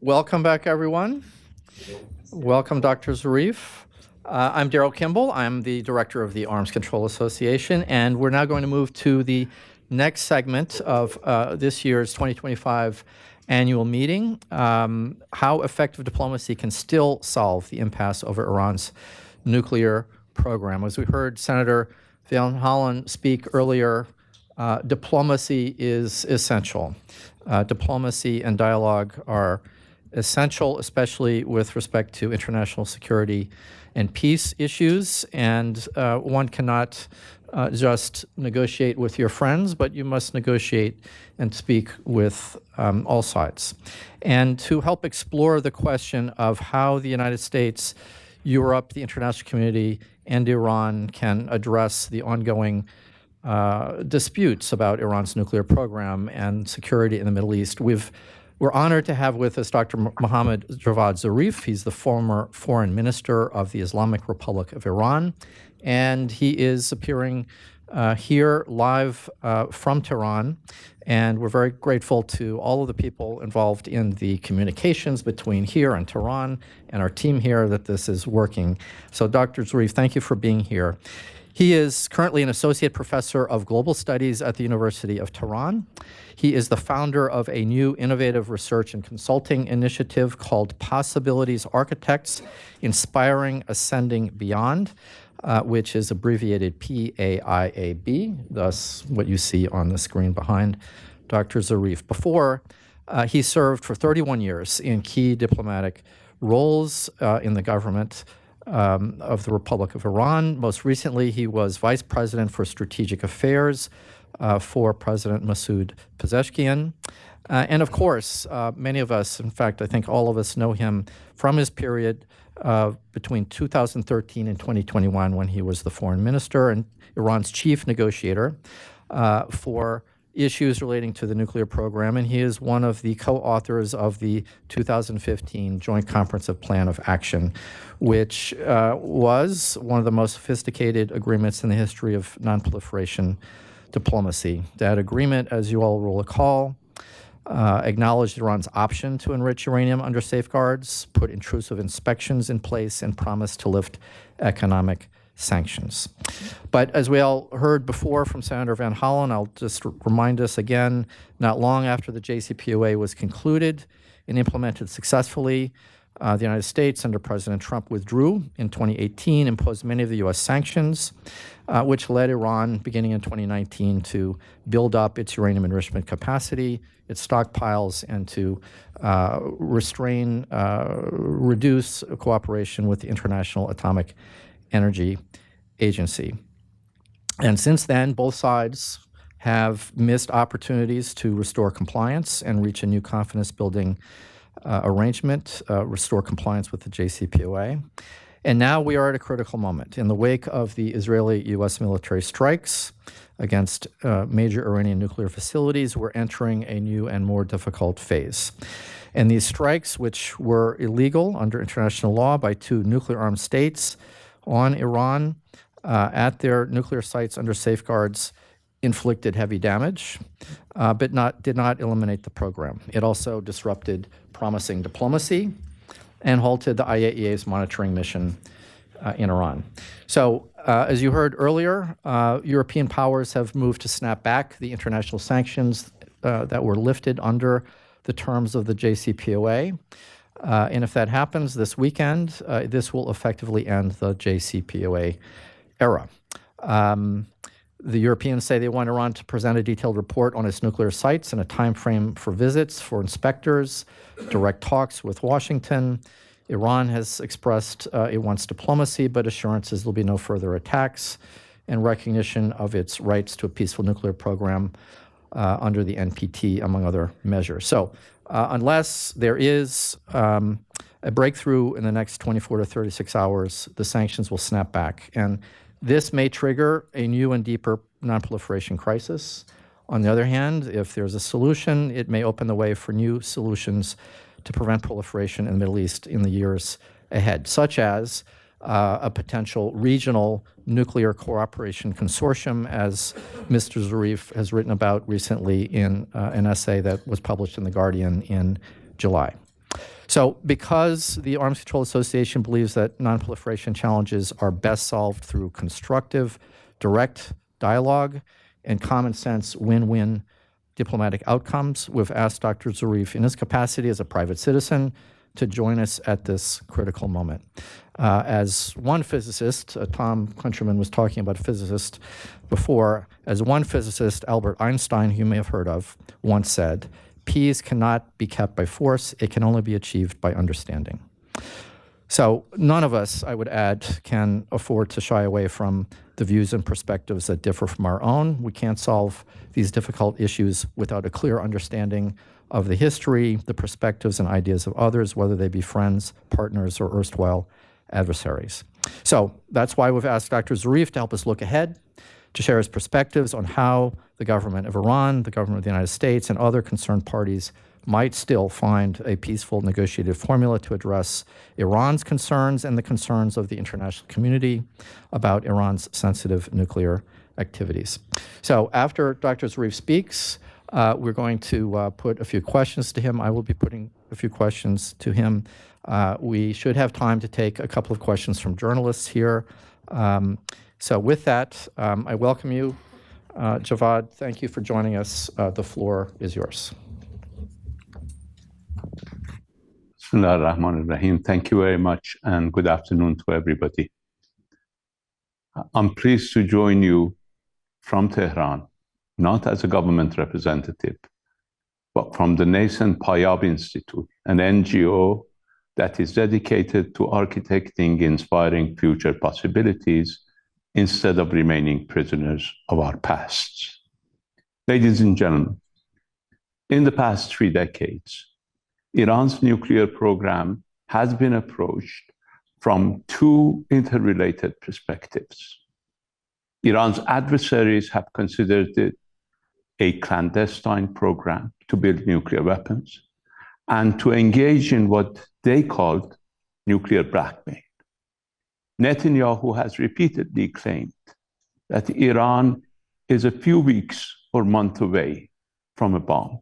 Welcome back, everyone. Welcome, Dr. Zarif. I'm Daryl Kimball. I'm the director of the Arms Control Association, and we're now going to move to the next segment of this year's 2025 annual meeting, how effective diplomacy can still solve the impasse over Iran's nuclear program. As we heard Senator Van Hollen speak earlier, diplomacy is essential. Diplomacy and dialogue are essential, especially with respect to international security and peace issues. And one cannot just negotiate with your friends, but you must negotiate and speak with all sides. And to help explore the question of how the United States, Europe, the international community, and Iran can address the ongoing disputes about Iran's nuclear program and security in the Middle East, we're honored to have with us Dr. Mohammad Javad Zarif. He's the former foreign minister of the Islamic Republic of Iran, and he is appearing here live from Tehran. And we're very grateful to all of the people involved in the communications between here and Tehran and our team here that this is working. So Dr. Zarif, thank you for being here. He is currently an associate professor of global studies at the University of Tehran. He is the founder of a new innovative research and consulting initiative called Possibilities Architects, Inspiring Ascending Beyond, which is abbreviated PAIAB, thus what you see on the screen behind Dr. Zarif. Before, he served for 31 years in key diplomatic roles in the government of the Republic of Iran. Most recently, he was vice president for strategic affairs for President Masoud Pezeshkian. And of course, many of us, in fact, I think all of us know him from his period between 2013 and 2021 when he was the foreign minister and Iran's chief negotiator for issues relating to the nuclear program, and he is one of the co-authors of the 2015 Joint Comprehensive Plan of Action, which was one of the most sophisticated agreements in the history of nonproliferation diplomacy. That agreement, as you all will recall, acknowledged Iran's option to enrich uranium under safeguards, put intrusive inspections in place, and promised to lift economic sanctions. But as we all heard before from Senator Van Hollen, I'll just remind us again, not long after the JCPOA was concluded and implemented successfully, the United States under President Trump withdrew in 2018, imposed many of the U.S. sanctions, which led Iran, beginning in 2019, to build up its uranium enrichment capacity, its stockpiles, and to reduce cooperation with the International Atomic Energy Agency. And since then, both sides have missed opportunities to restore compliance and reach a new confidence-building arrangement, restore compliance with the JCPOA. And now we are at a critical moment. In the wake of the Israeli-U.S. military strikes against major Iranian nuclear facilities, we're entering a new and more difficult phase. And these strikes, which were illegal under international law by two nuclear-armed states on Iran at their nuclear sites under safeguards, inflicted heavy damage, but did not eliminate the program. It also disrupted promising diplomacy and halted the IAEA's monitoring mission in Iran. So, as you heard earlier, European powers have moved to snap back the international sanctions that were lifted under the terms of the JCPOA. And if that happens this weekend, this will effectively end the JCPOA era. The Europeans say they want Iran to present a detailed report on its nuclear sites and a time frame for visits for inspectors, direct talks with Washington. Iran has expressed it wants diplomacy, but assurances there'll be no further attacks and recognition of its rights to a peaceful nuclear program under the NPT, among other measures. So unless there is a breakthrough in the next 24 to 36 hours, the sanctions will snap back. And this may trigger a new and deeper nonproliferation crisis. On the other hand, if there's a solution, it may open the way for new solutions to prevent proliferation in the Middle East in the years ahead, such as a potential regional nuclear cooperation consortium, as Mr. Zarif has written about recently in an essay that was published in The Guardian in July. So because the Arms Control Association believes that nonproliferation challenges are best solved through constructive, direct dialogue and common sense win-win diplomatic outcomes, we've asked Dr. Zarif, in his capacity as a private citizen, to join us at this critical moment. As one physicist, Tom Countryman was talking about a physicist before, as one physicist, Albert Einstein, who you may have heard of, once said, "Peace cannot be kept by force, it can only be achieved by understanding." So none of us, I would add, can afford to shy away from the views and perspectives that differ from our own. We can't solve these difficult issues without a clear understanding of the history, the perspectives and ideas of others, whether they be friends, partners, or erstwhile adversaries. So that's why we've asked Dr. Zarif to help us look ahead, to share his perspectives on how the government of Iran, the government of the United States, and other concerned parties might still find a peaceful negotiated formula to address Iran's concerns and the concerns of the international community about Iran's sensitive nuclear activities. So after Dr. Zarif speaks, we're going to put a few questions to him. I will be putting a few questions to him. We should have time to take a couple of questions from journalists here. So with that, I welcome you. Javad, thank you for joining us. The floor is yours. Bismillah ar-Rahman ar-Rahim. Thank you very much, and good afternoon to everybody. I'm pleased to join you from Tehran, not as a government representative, but from the nascent Payab Institute, an NGO that is dedicated to architecting inspiring future possibilities instead of remaining prisoners of our pasts. Ladies and gentlemen, in the past 3 decades, Iran's nuclear program has been approached from 2 interrelated perspectives. Iran's adversaries have considered it a clandestine program to build nuclear weapons and to engage in what they called nuclear blackmail. Netanyahu has repeatedly claimed that Iran is a few weeks or months away from a bomb.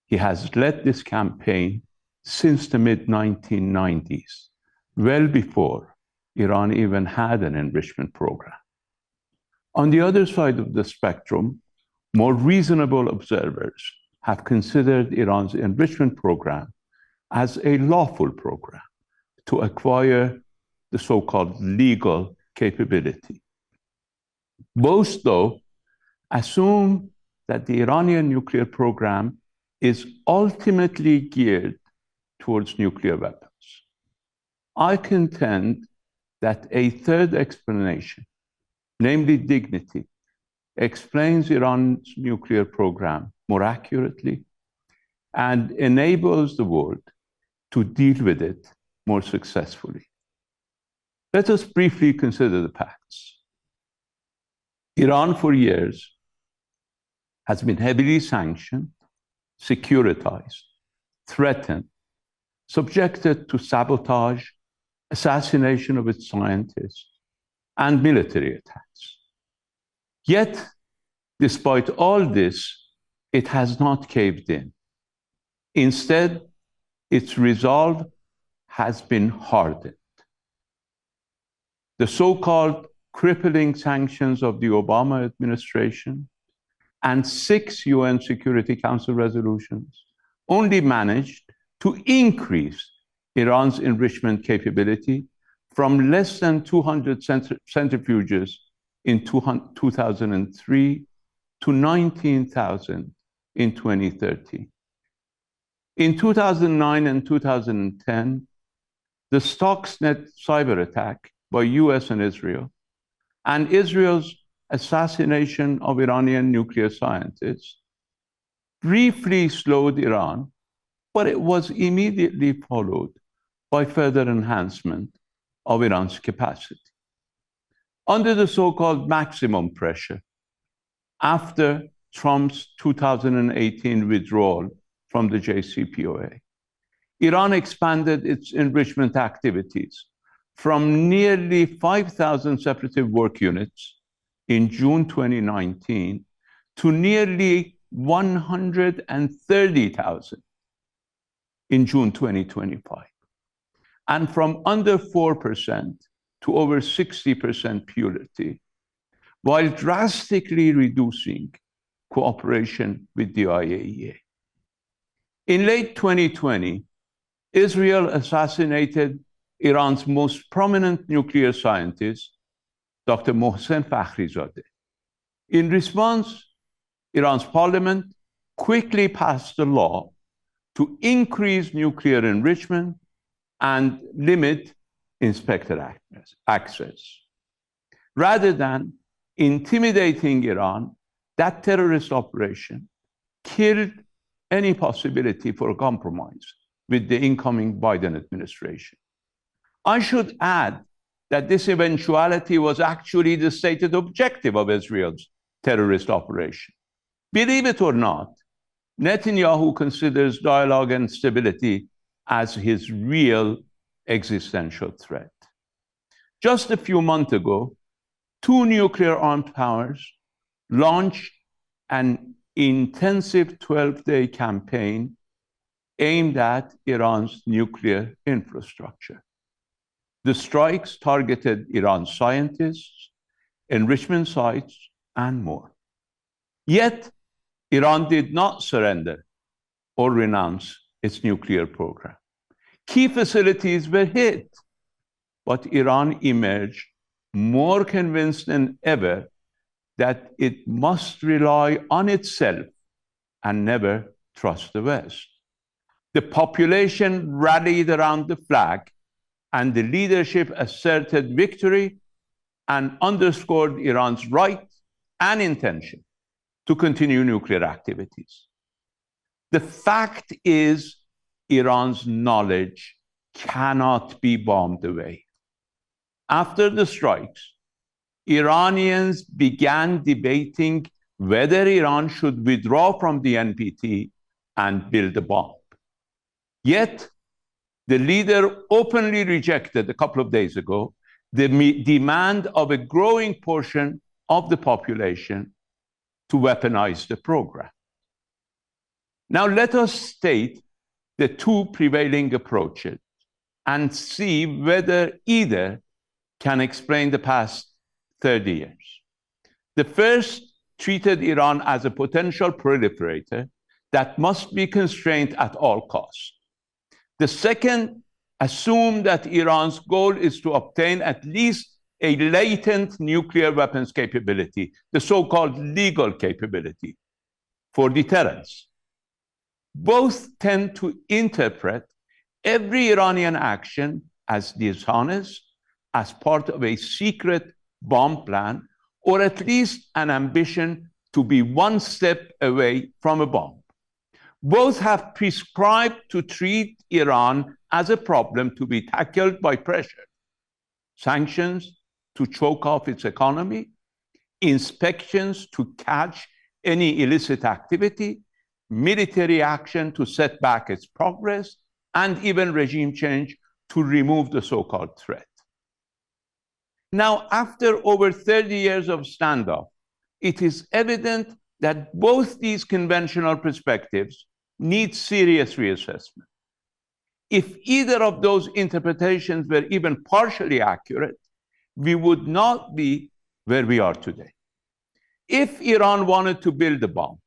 He has led this campaign since the mid-1990s, well before Iran even had an enrichment program. On the other side of the spectrum, more reasonable observers have considered Iran's enrichment program as a lawful program to acquire the so-called legal capability. Both, though, assume that the Iranian nuclear program is ultimately geared towards nuclear weapons. I contend that a third explanation, namely dignity, explains Iran's nuclear program more accurately and enables the world to deal with it more successfully. Let us briefly consider the facts. Iran, for years, has been heavily sanctioned, securitized, threatened, subjected to sabotage, assassination of its scientists, and military attacks. Yet, despite all this, it has not caved in. Instead, its resolve has been hardened. The so-called crippling sanctions of the Obama administration and 6 UN Security Council resolutions only managed to increase Iran's enrichment capability from less than 200 centrifuges in 2003 to 19,000 in 2030. In 2009 and 2010, the Stuxnet cyber attack by US and Israel, and Israel's assassination of Iranian nuclear scientists briefly slowed Iran, but it was immediately followed by further enhancement of Iran's capacity. Under the so-called maximum pressure, after Trump's 2018 withdrawal from the JCPOA, Iran expanded its enrichment activities from nearly 5,000 separative work units in June 2019 to nearly 130,000 in June 2025, and from under 4% to over 60% purity, while drastically reducing cooperation with the IAEA. In late 2020, Israel assassinated Iran's most prominent nuclear scientist, Dr. Mohsen Fakhrizadeh. In response, Iran's parliament quickly passed a law to increase nuclear enrichment and limit inspector access. Rather than intimidating Iran, that terrorist operation killed any possibility for a compromise with the incoming Biden administration. I should add that this eventuality was actually the stated objective of Israel's terrorist operation. Believe it or not, Netanyahu considers dialogue and stability as his real existential threat. Just a few months ago, two nuclear-armed powers launched an intensive 12-day campaign aimed at Iran's nuclear infrastructure. The strikes targeted Iran's scientists, enrichment sites, and more. Yet, Iran did not surrender or renounce its nuclear program. Key facilities were hit, but Iran emerged more convinced than ever that it must rely on itself and never trust the West. The population rallied around the flag, and the leadership asserted victory and underscored Iran's right and intention to continue nuclear activities. The fact is, Iran's knowledge cannot be bombed away. After the strikes, Iranians began debating whether Iran should withdraw from the NPT and build a bomb. Yet, the leader openly rejected a couple of days ago the demand of a growing portion of the population to weaponize the program. Now, let us state the two prevailing approaches and see whether either can explain the past 30 years. The first treated Iran as a potential proliferator that must be constrained at all costs. The second assumed that Iran's goal is to obtain at least a latent nuclear weapons capability, the so-called legal capability, for deterrence. Both tend to interpret every Iranian action as dishonest, as part of a secret bomb plan, or at least an ambition to be one step away from a bomb. Both have prescribed to treat Iran as a problem to be tackled by pressure, sanctions to choke off its economy, inspections to catch any illicit activity, military action to set back its progress, and even regime change to remove the so-called threat. Now, after over 30 years of standoff, it is evident that both these conventional perspectives need serious reassessment. If either of those interpretations were even partially accurate, we would not be where we are today. If Iran wanted to build a bomb,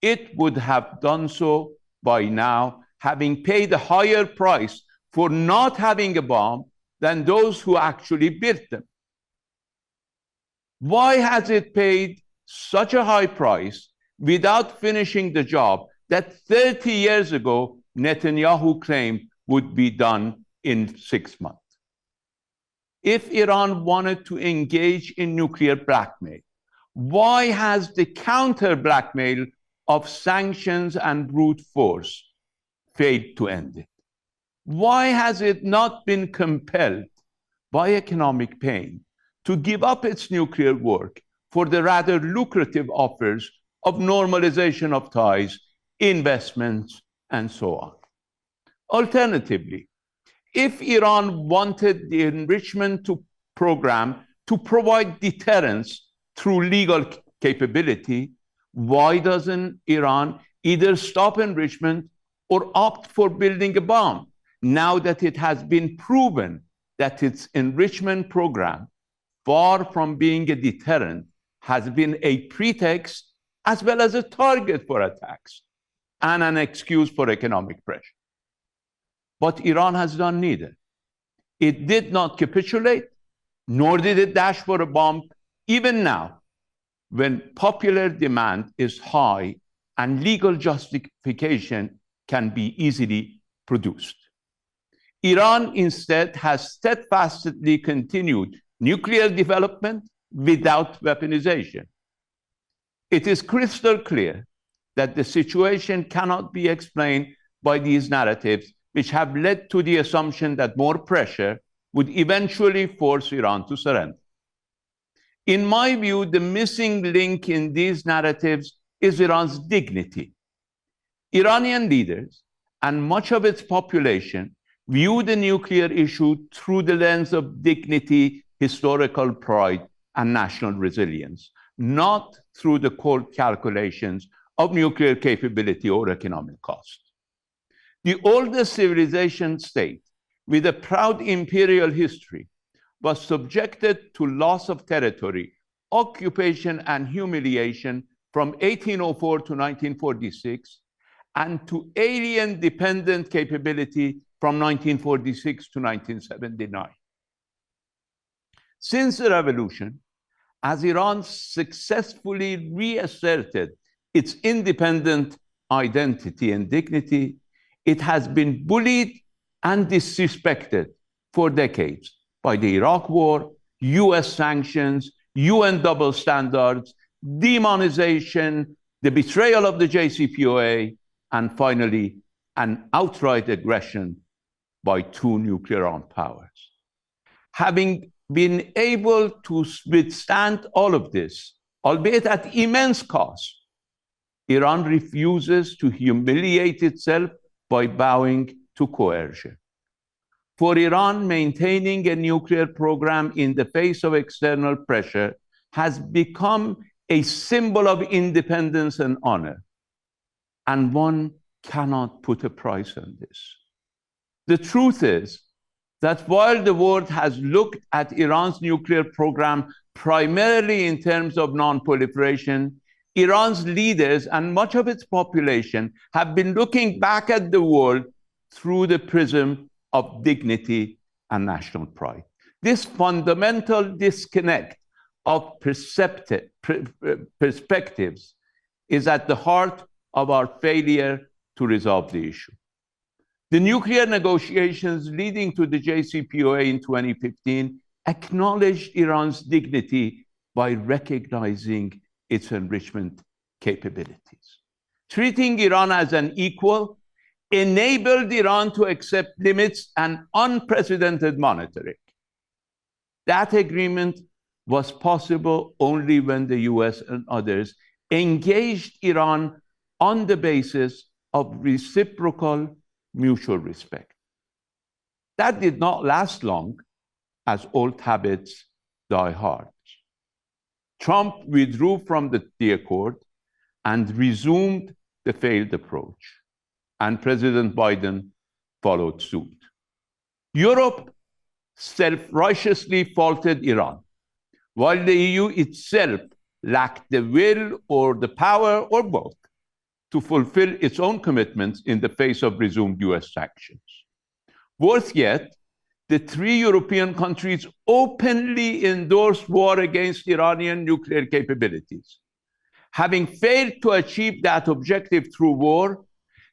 it would have done so by now, having paid a higher price for not having a bomb than those who actually built them. Why has it paid such a high price without finishing the job that 30 years ago Netanyahu claimed would be done in 6 months? If Iran wanted to engage in nuclear blackmail, why has the counter blackmail of sanctions and brute force failed to end it? Why has it not been compelled by economic pain to give up its nuclear work for the rather lucrative offers of normalization of ties, investments, and so on? Alternatively, if Iran wanted the enrichment program to provide deterrence through legal capability, why doesn't Iran either stop enrichment or opt for building a bomb now that it has been proven that its enrichment program, far from being a deterrent, has been a pretext as well as a target for attacks and an excuse for economic pressure. But Iran has done neither. It did not capitulate, nor did it dash for a bomb, even now, when popular demand is high and legal justification can be easily produced. Iran instead has steadfastly continued nuclear development without weaponization. It is crystal clear that the situation cannot be explained by these narratives, which have led to the assumption that more pressure would eventually force Iran to surrender. In my view, the missing link in these narratives is Iran's dignity. Iranian leaders and much of its population view the nuclear issue through the lens of dignity, historical pride, and national resilience, not through the cold calculations of nuclear capability or economic cost. The oldest civilization state, with a proud imperial history, was subjected to loss of territory, occupation, and humiliation from 1804 to 1946, and to alien-dependent capability from 1946 to 1979. Since the revolution, as Iran successfully reasserted its independent identity and dignity, it has been bullied and disrespected for decades by the Iraq War, US sanctions, UN double standards, demonization, the betrayal of the JCPOA, and finally, an outright aggression by two nuclear-armed powers. Having been able to withstand all of this, albeit at immense cost, Iran refuses to humiliate itself by bowing to coercion. For Iran, maintaining a nuclear program in the face of external pressure has become a symbol of independence and honor, and one cannot put a price on this. The truth is that while the world has looked at Iran's nuclear program primarily in terms of non-proliferation, Iran's leaders and much of its population have been looking back at the world through the prism of dignity and national pride. This fundamental disconnect of perspectives is at the heart of our failure to resolve the issue. The nuclear negotiations leading to the JCPOA in 2015 acknowledged Iran's dignity by recognizing its enrichment capabilities. Treating Iran as an equal enabled Iran to accept limits and unprecedented monitoring. That agreement was possible only when the US and others engaged Iran on the basis of reciprocal mutual respect. That did not last long, as old habits die hard. Trump withdrew from the accord and resumed the failed approach, and President Biden followed suit. Europe self-righteously faulted Iran, while the EU itself lacked the will or the power, or both, to fulfill its own commitments in the face of resumed US sanctions. Worse yet, the three European countries openly endorsed war against Iranian nuclear capabilities. Having failed to achieve that objective through war,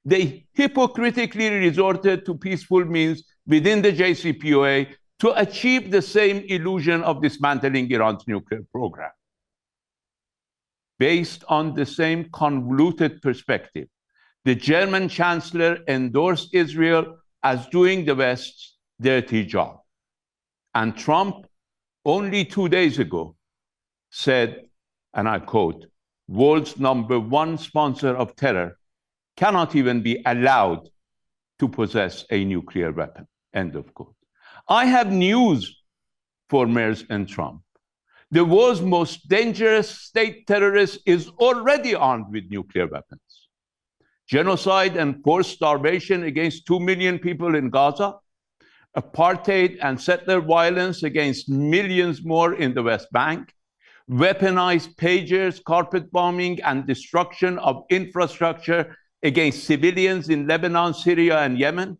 they hypocritically resorted to peaceful means within the JCPOA to achieve the same illusion of dismantling Iran's nuclear program. Based on the same convoluted perspective, the German chancellor endorsed Israel as doing the West's dirty job. And Trump, only 2 days ago, said, and I quote, "World's #1 sponsor of terror cannot even be allowed to possess a nuclear weapon," end of quote. I have news for Merz and Trump. The world's most dangerous state terrorist is already armed with nuclear weapons. genocide and forced starvation against 2 million people in Gaza, apartheid and settler violence against millions more in the West Bank, weaponized pagers, carpet bombing, and destruction of infrastructure against civilians in Lebanon, Syria, and Yemen,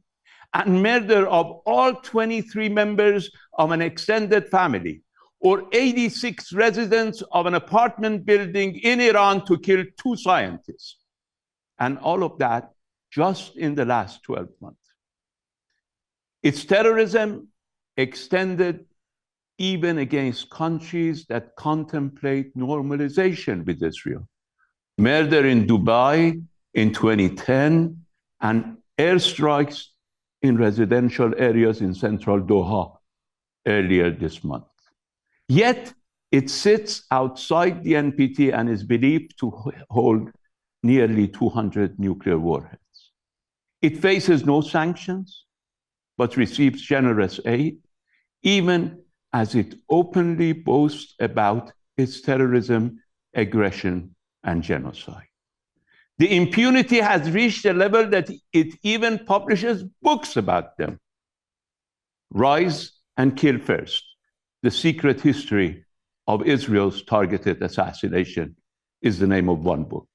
and murder of all 23 members of an extended family, or 86 residents of an apartment building in Iran to kill 2 scientists. And all of that just in the last 12 months. Its terrorism extended even against countries that contemplate normalization with Israel. Murder in Dubai in 2010 and airstrikes in residential areas in central Doha earlier this month. Yet it sits outside the NPT and is believed to hold nearly 200 nuclear warheads. It faces no sanctions, but receives generous aid, even as it openly boasts about its terrorism, aggression, and genocide. The impunity has reached a level that it even publishes books about them. Rise and Kill First, The Secret History of Israel's Targeted Assassination is the name of one book.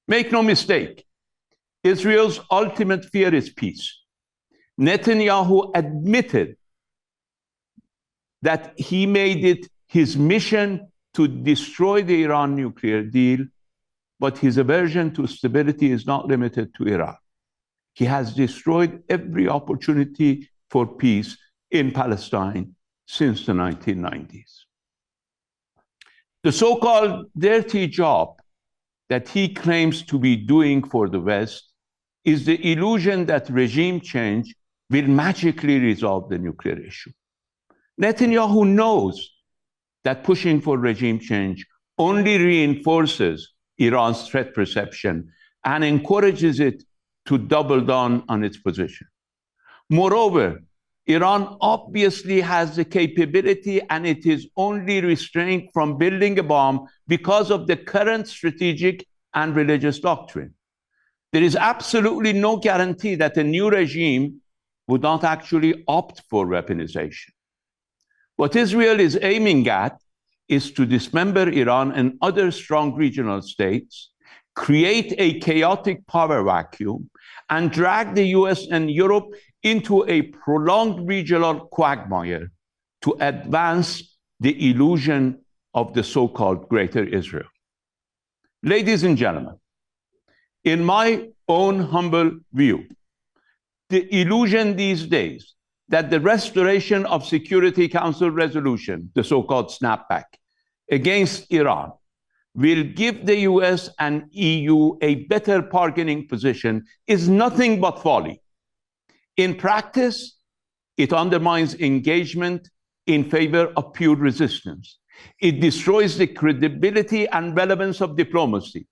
Make no mistake, Israel's ultimate fear is peace. Netanyahu admitted that he made it his mission to destroy the Iran nuclear deal, but his aversion to stability is not limited to Iran. He has destroyed every opportunity for peace in Palestine since the 1990s. The so-called dirty job that he claims to be doing for the West is the illusion that regime change will magically resolve the nuclear issue. Netanyahu knows that pushing for regime change only reinforces Iran's threat perception and encourages it to double down on its position. Moreover, Iran obviously has the capability, and it is only restrained from building a bomb because of the current strategic and religious doctrine. There is absolutely no guarantee that a new regime would not actually opt for weaponization. What Israel is aiming at is to dismember Iran and other strong regional states, create a chaotic power vacuum, and drag the US and Europe into a prolonged regional quagmire to advance the illusion of the so-called Greater Israel. Ladies and gentlemen, in my own humble view, the illusion these days that the restoration of Security Council resolution, the so-called snapback, against Iran will give the US and EU a better bargaining position is nothing but folly. In practice, it undermines engagement in favor of pure resistance. It destroys the credibility and relevance of diplomacy,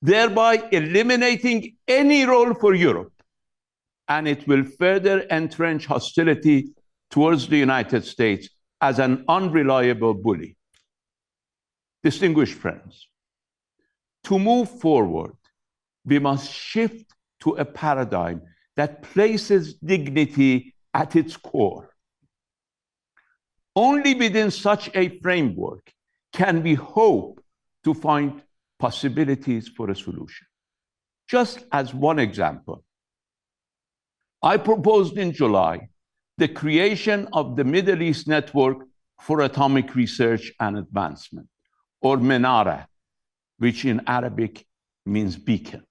thereby eliminating any role for Europe. And it will further entrench hostility towards the United States as an unreliable bully. Distinguished friends, to move forward, we must shift to a paradigm that places dignity at its core. Only within such a framework can we hope to find possibilities for a solution. Just as one example, I proposed in July the creation of the Middle East Network for Atomic Research and Advancement, or MENARA, which in Arabic means beacon.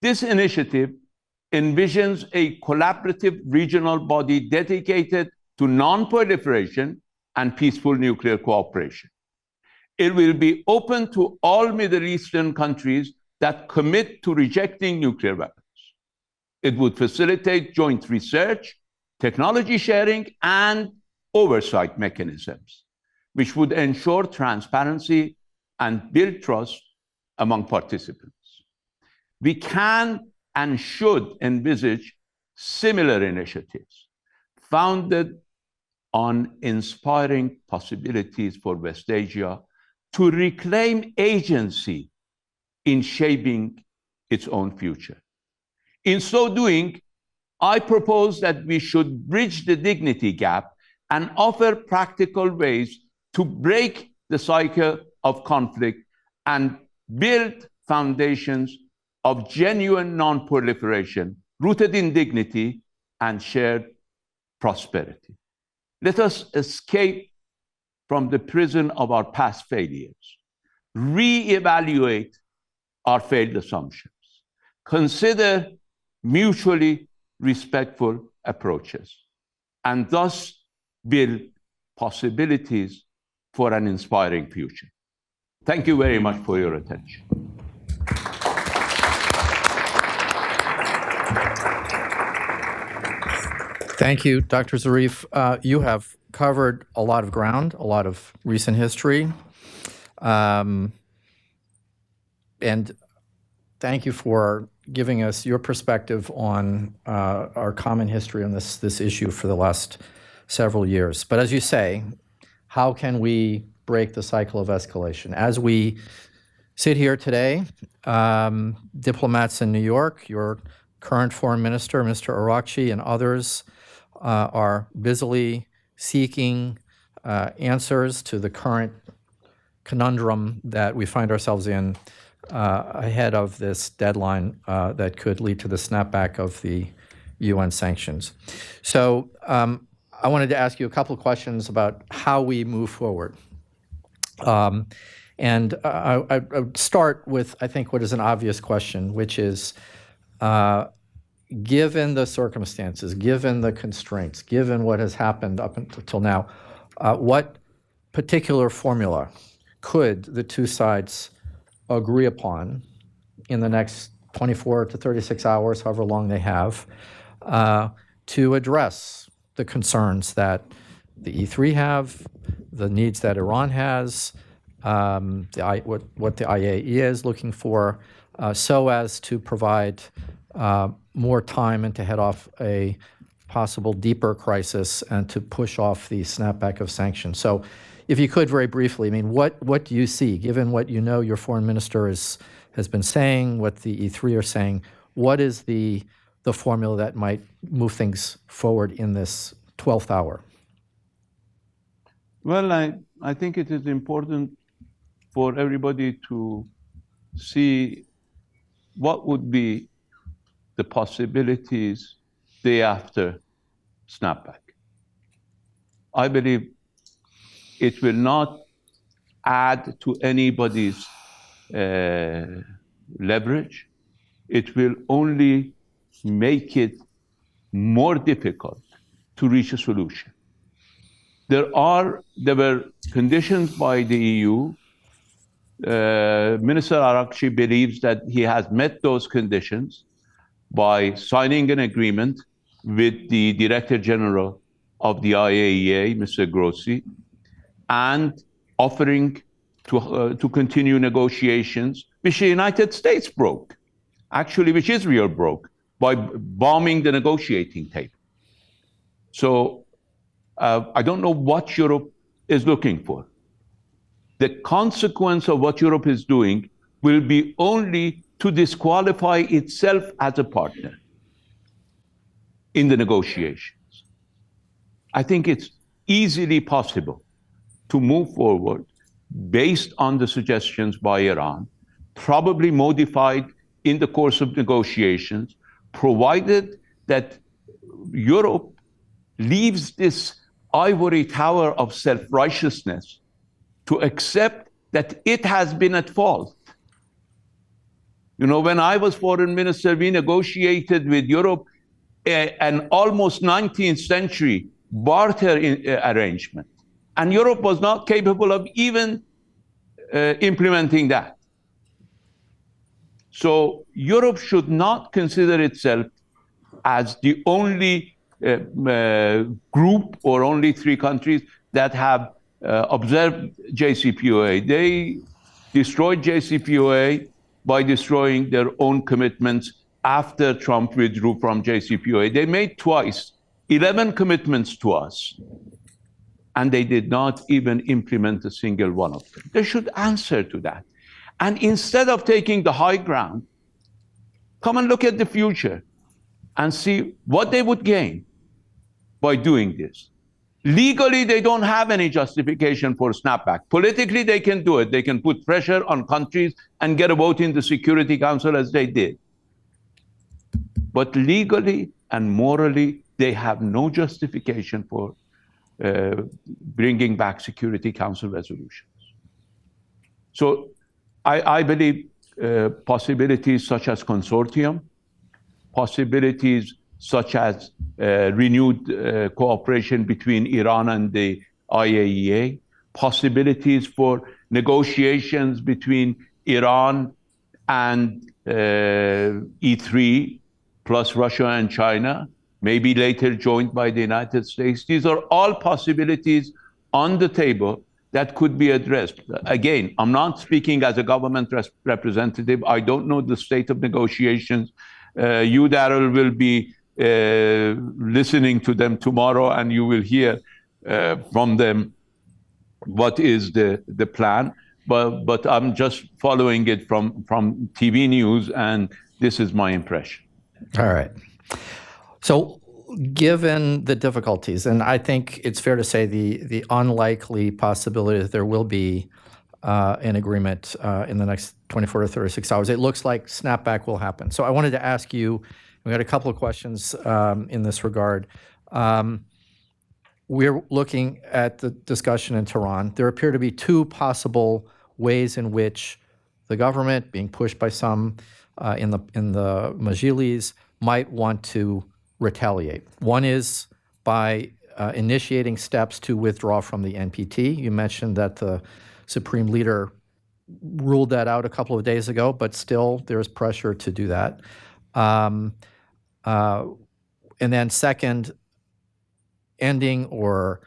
This initiative envisions a collaborative regional body dedicated to non-proliferation and peaceful nuclear cooperation. It will be open to all Middle Eastern countries that commit to rejecting nuclear weapons. It would facilitate joint research, technology sharing, and oversight mechanisms, which would ensure transparency and build trust among participants. We can and should envisage similar initiatives founded on inspiring possibilities for West Asia to reclaim agency in shaping its own future. In so doing, I propose that we should bridge the dignity gap and offer practical ways to break the cycle of conflict and build foundations of genuine non-proliferation rooted in dignity and shared prosperity. Let us escape from the prison of our past failures, reevaluate our failed assumptions, consider mutually respectful approaches, and thus build possibilities for an inspiring future. Thank you very much for your attention. Thank you, Dr. Zarif. You have covered a lot of ground, a lot of recent history. And thank you for giving us your perspective on our common history on this issue for the last several years. But as you say, how can we break the cycle of escalation? As we sit here today, diplomats in New York, your current foreign minister, Mr. Arakchi, and others are busily seeking answers to the current conundrum that we find ourselves in ahead of this deadline that could lead to the snapback of the UN sanctions. So I wanted to ask you a couple of questions about how we move forward. And I would start with, I think, what is an obvious question, which is, given the circumstances, given the constraints, given what has happened up until now, what particular formula could the two sides agree upon in the next 24 to 36 hours, however long they have, to address the concerns that the E3 have, the needs that Iran has, what the IAEA is looking for, so as to provide more time and to head off a possible deeper crisis and to push off the snapback of sanctions. So if you could very briefly, I mean, what do you see, given what you know your foreign minister has been saying, what the E3 are saying, what is the formula that might move things forward in this 12th hour? Well, I think it is important for everybody to see what would be the possibilities day after snapback. I believe it will not add to anybody's leverage. It will only make it more difficult to reach a solution. There were conditions by the EU. Minister Arakchi believes that he has met those conditions by signing an agreement with the Director General of the IAEA, Mr. Grossi, and offering to continue negotiations, which the United States broke, actually, which Israel broke, by bombing the negotiating table. So I don't know what Europe is looking for. The consequence of what Europe is doing will be only to disqualify itself as a partner in the negotiations. I think it's easily possible to move forward based on the suggestions by Iran, probably modified in the course of negotiations, provided that Europe leaves this ivory tower of self-righteousness to accept that it has been at fault. You know, when I was foreign minister, we negotiated with Europe an almost 19th century barter arrangement. And Europe was not capable of even implementing that. So Europe should not consider itself as the only group or only 3 countries that have observed JCPOA. They destroyed JCPOA by destroying their own commitments after Trump withdrew from JCPOA. They made twice 11 commitments to us, and they did not even implement a single one of them. They should answer to that. And instead of taking the high ground come and look at the future and see what they would gain by doing this. Legally, they don't have any justification for snapback. Politically, they can do it. They can put pressure on countries and get a vote in the Security Council as they did. But legally and morally, they have no justification for bringing back Security Council resolutions. So I believe possibilities such as consortium, possibilities such as renewed cooperation between Iran and the IAEA, possibilities for negotiations between Iran and E3 plus Russia and China, maybe later joined by the United States. These are all possibilities on the table that could be addressed. Again, I'm not speaking as a government representative. I don't know the state of negotiations. You, Daryl, will be listening to them tomorrow, and you will hear from them what is the plan. But I'm just following it from TV news, and this is my impression. All right. So given the difficulties, and I think it's fair to say the unlikely possibility that there will be an agreement in the next 24 to 36 hours, it looks like snapback will happen. So I wanted to ask you, we got a couple of questions in this regard. We're looking at the discussion in Tehran. There appear to be two possible ways in which the government, being pushed by some in the Majlis, might want to retaliate. One is by initiating steps to withdraw from the NPT. You mentioned that the Supreme Leader ruled that out a couple of days ago, but still there's pressure to do that. And then second, ending or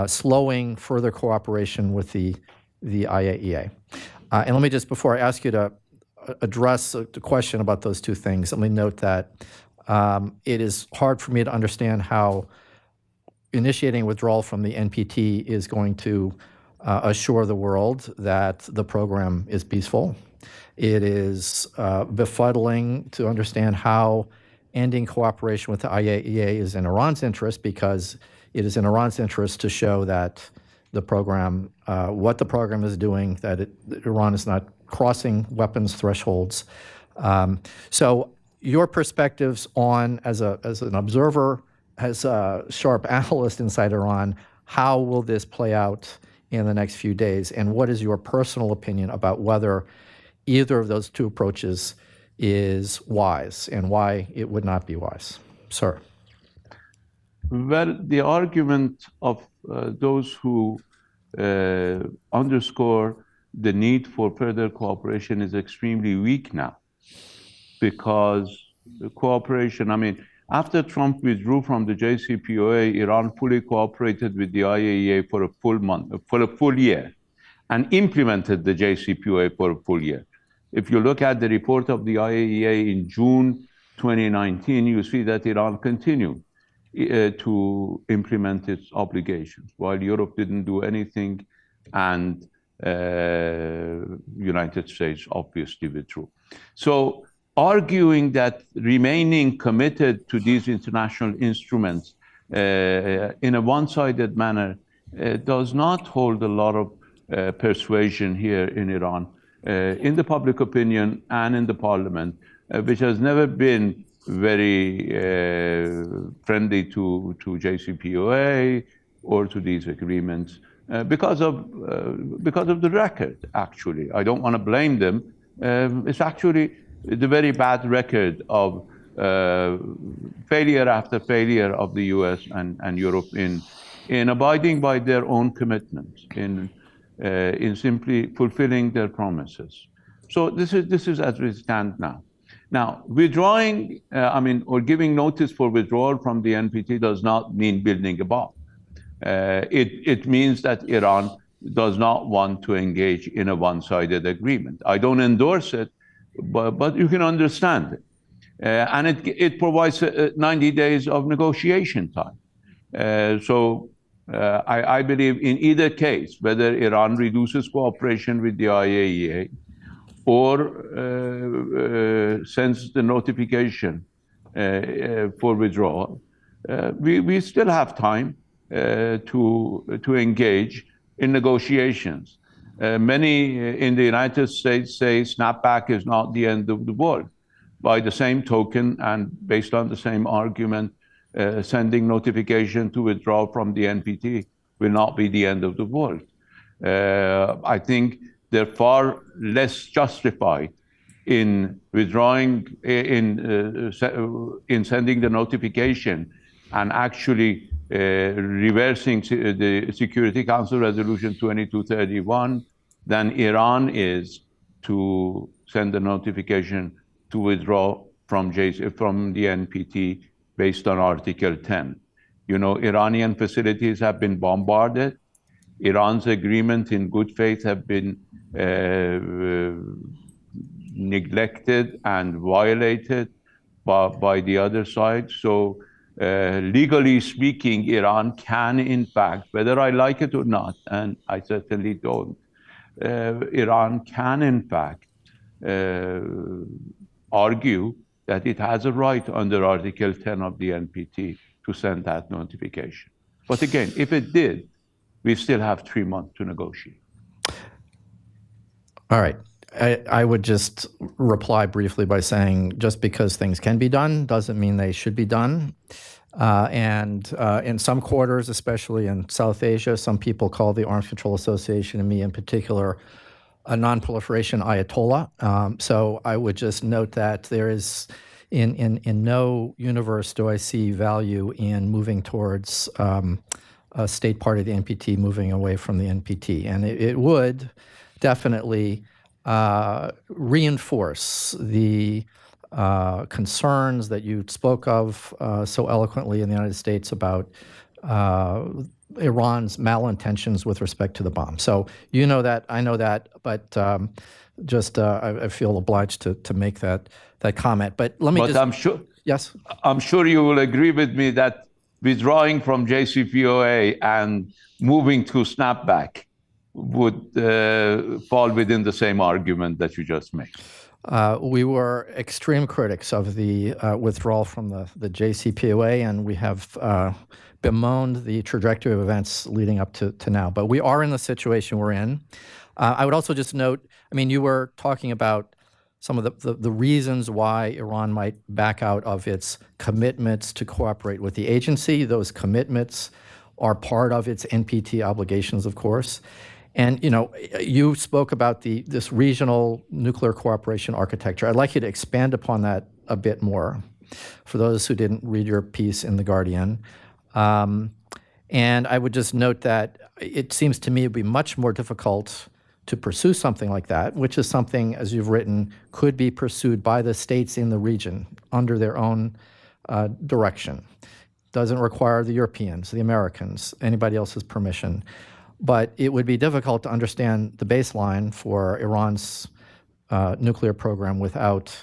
slowing further cooperation with the IAEA. And let me just, before I ask you to address the question about those two things, let me note that it is hard for me to understand how initiating withdrawal from the NPT is going to assure the world that the program is peaceful. It is befuddling to understand how ending cooperation with the IAEA is in Iran's interest, because it is in Iran's interest to show that the program, what the program is doing, that Iran is not crossing weapons thresholds. So your perspectives on, as an observer, as a sharp analyst inside Iran, how will this play out in the next few days? And what is your personal opinion about whether either of those two approaches is wise and why it would not be wise? Sir. Well, the argument of those who underscore the need for further cooperation is extremely weak now, because the cooperation, I mean, after Trump withdrew from the JCPOA, Iran fully cooperated with the IAEA for a full year, and implemented the JCPOA for a full year. If you look at the report of the IAEA in June 2019, you see that Iran continued to implement its obligations, while Europe didn't do anything, and United States obviously withdrew. So arguing that remaining committed to these international instruments in a one-sided manner does not hold a lot of persuasion here in Iran, in the public opinion and in the parliament, which has never been very friendly to JCPOA or to these agreements because of the record, actually. I don't want to blame them. It's actually the very bad record of failure after failure of the US and Europe in abiding by their own commitments, in simply fulfilling their promises. So this is as we stand now. Now, withdrawing, or giving notice for withdrawal from the NPT does not mean building a bomb. It means that Iran does not want to engage in a one-sided agreement. I don't endorse it, but you can understand it. And it provides 90 days of negotiation time. So I believe in either case, whether Iran reduces cooperation with the IAEA or sends the notification for withdrawal, we still have time to engage in negotiations. Many in the United States say snapback is not the end of the world. By the same token, and based on the same argument, sending notification to withdraw from the NPT will not be the end of the world. I think they're far less justified in withdrawing, in sending the notification and actually reversing the Security Council Resolution 2231 than Iran is to send the notification to withdraw from the NPT based on Article 10. You know, Iranian facilities have been bombarded. Iran's agreement in good faith have been neglected and violated by the other side. So legally speaking, Iran can, in fact, whether I like it or not, and I certainly don't, Iran can, in fact, argue that it has a right under Article 10 of the NPT to send that notification. But again, if it did, we still have 3 months to negotiate. All right. I would just reply briefly by saying just because things can be done doesn't mean they should be done. And in some quarters, especially in South Asia, some people call the Arms Control Association, and me in particular, a non-proliferation Ayatollah. So I would just note that there is, in no universe do I see value in moving towards a state part of the NPT moving away from the NPT. And it would definitely reinforce the concerns that you spoke of so eloquently in the United States about Iran's malintentions with respect to the bomb. So you know that, I know that, but I feel obliged to make that comment. But let me I'm sure. Yes? I'm sure you will agree with me that withdrawing from JCPOA and moving to snapback would fall within the same argument that you just made. We were extreme critics of the withdrawal from the JCPOA, and we have bemoaned the trajectory of events leading up to now. But we are in the situation we're in. I would also just note, I mean, you were talking about some of the reasons why Iran might back out of its commitments to cooperate with the agency. Those commitments are part of its NPT obligations, of course. And, you know, you spoke about this regional nuclear cooperation architecture. I'd like you to expand upon that a bit more for those who didn't read your piece in The Guardian. And I would just note that it seems to me it would be much more difficult to pursue something like that, which is something, as you've written, could be pursued by the states in the region under their own direction. Doesn't require the Europeans, the Americans, anybody else's permission. But it would be difficult to understand the baseline for Iran's nuclear program without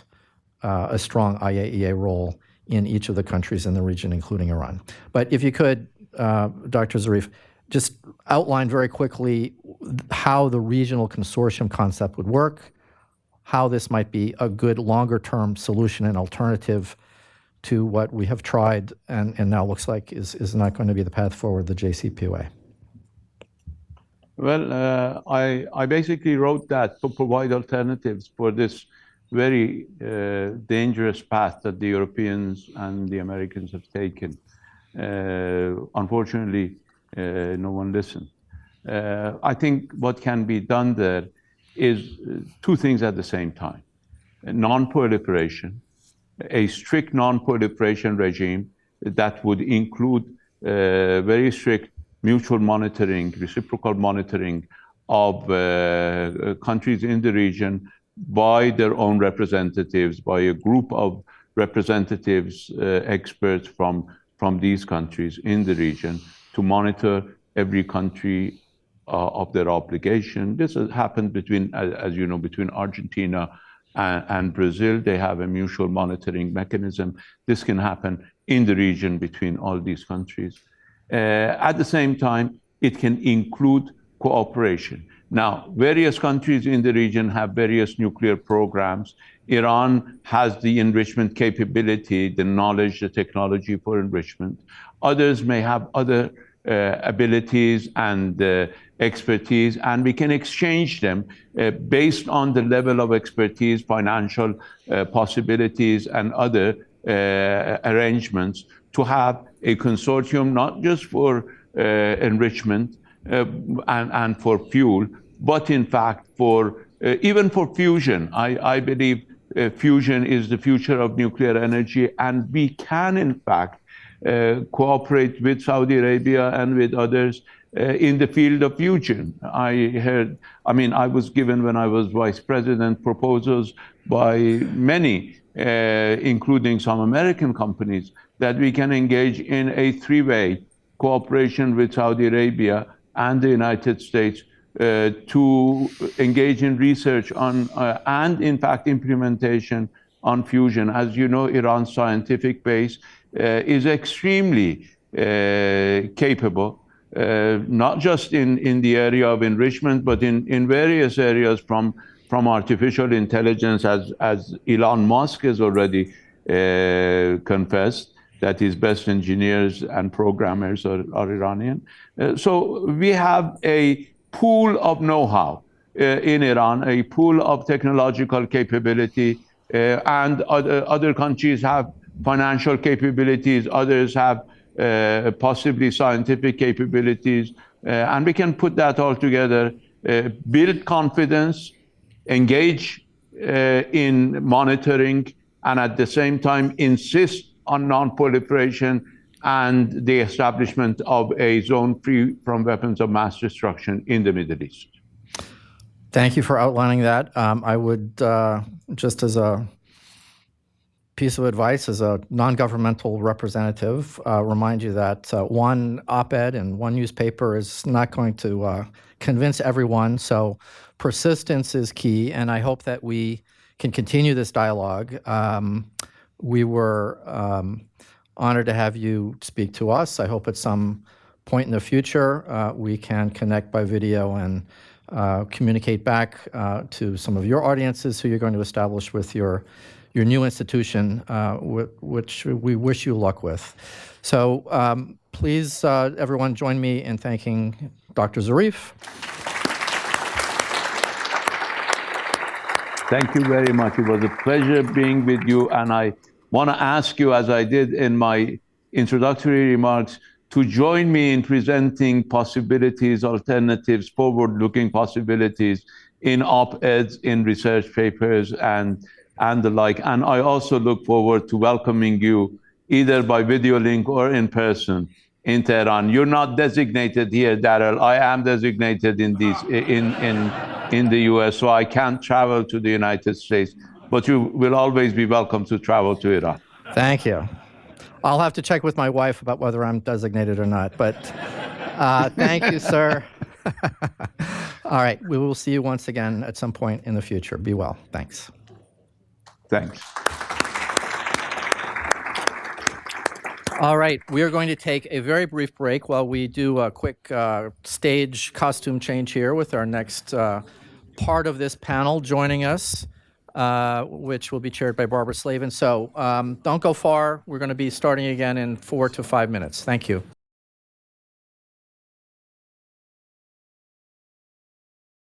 a strong IAEA role in each of the countries in the region, including Iran. But if you could, Dr. Zarif, just outline very quickly how the regional consortium concept would work, how this might be a good longer-term solution and alternative to what we have tried and now looks like is not going to be the path forward, the JCPOA. Well, I basically wrote that to provide alternatives for this very dangerous path that the Europeans and the Americans have taken. Unfortunately, no one listened. I think what can be done there is two things at the same time. Non-proliferation, a strict non-proliferation regime that would include very strict mutual monitoring, reciprocal monitoring of countries in the region by their own representatives, by a group of representatives, experts from these countries in the region to monitor every country of their obligation. This has happened between, as you know, between Argentina and Brazil. They have a mutual monitoring mechanism. This can happen in the region between all these countries. At the same time, it can include cooperation. Now, various countries in the region have various nuclear programs. Iran has the enrichment capability, the knowledge, the technology for enrichment. Others may have other abilities and expertise, and we can exchange them based on the level of expertise, financial possibilities, and other arrangements to have a consortium, not just for enrichment and for fuel, but in fact for even for fusion. I believe fusion is the future of nuclear energy, and we can in fact cooperate with Saudi Arabia and with others in the field of fusion. I was given, when I was vice president, proposals by many, including some American companies, that we can engage in a three-way cooperation with Saudi Arabia and the United States to engage in research on and in fact implementation on fusion. As you know, Iran's scientific base is extremely capable, not just in the area of enrichment, but in various areas from artificial intelligence, as Elon Musk has already confessed that his best engineers and programmers are Iranian. So we have a pool of know-how in Iran, a pool of technological capability, and other countries have financial capabilities, others have possibly scientific capabilities, and we can put that all together, build confidence, engage in monitoring, and at the same time insist on non-proliferation and the establishment of a zone free from weapons of mass destruction in the Middle East. Thank you for outlining that. I would, just as a piece of advice, as a non-governmental representative, remind you that one op-ed in one newspaper is not going to convince everyone. So persistence is key, and I hope that we can continue this dialogue. We were honored to have you speak to us. I hope at some point in the future we can connect by video and communicate back to some of your audiences who you're going to establish with your new institution, which we wish you luck with. So please, everyone, join me in thanking Dr. Zarif. Thank you very much. It was a pleasure being with you, and I want to ask you, as I did in my introductory remarks, to join me in presenting possibilities, alternatives, forward-looking possibilities in op-eds, in research papers, and the like. And I also look forward to welcoming you either by video link or in person in Tehran. You're not designated here, Daryl. I am designated in the US, so I can't travel to the United States. But you will always be welcome to travel to Iran. Thank you. I'll have to check with my wife about whether I'm designated or not, but thank you, sir. All right, we will see you once again at some point in the future. Be well. Thanks. Thanks. All right, we are going to take a very brief break while we do a quick stage costume change here with our next part of this panel joining us, which will be chaired by Barbara Slavin. So don't go far. We're going to be starting again in 4 to 5 minutes. Thank you.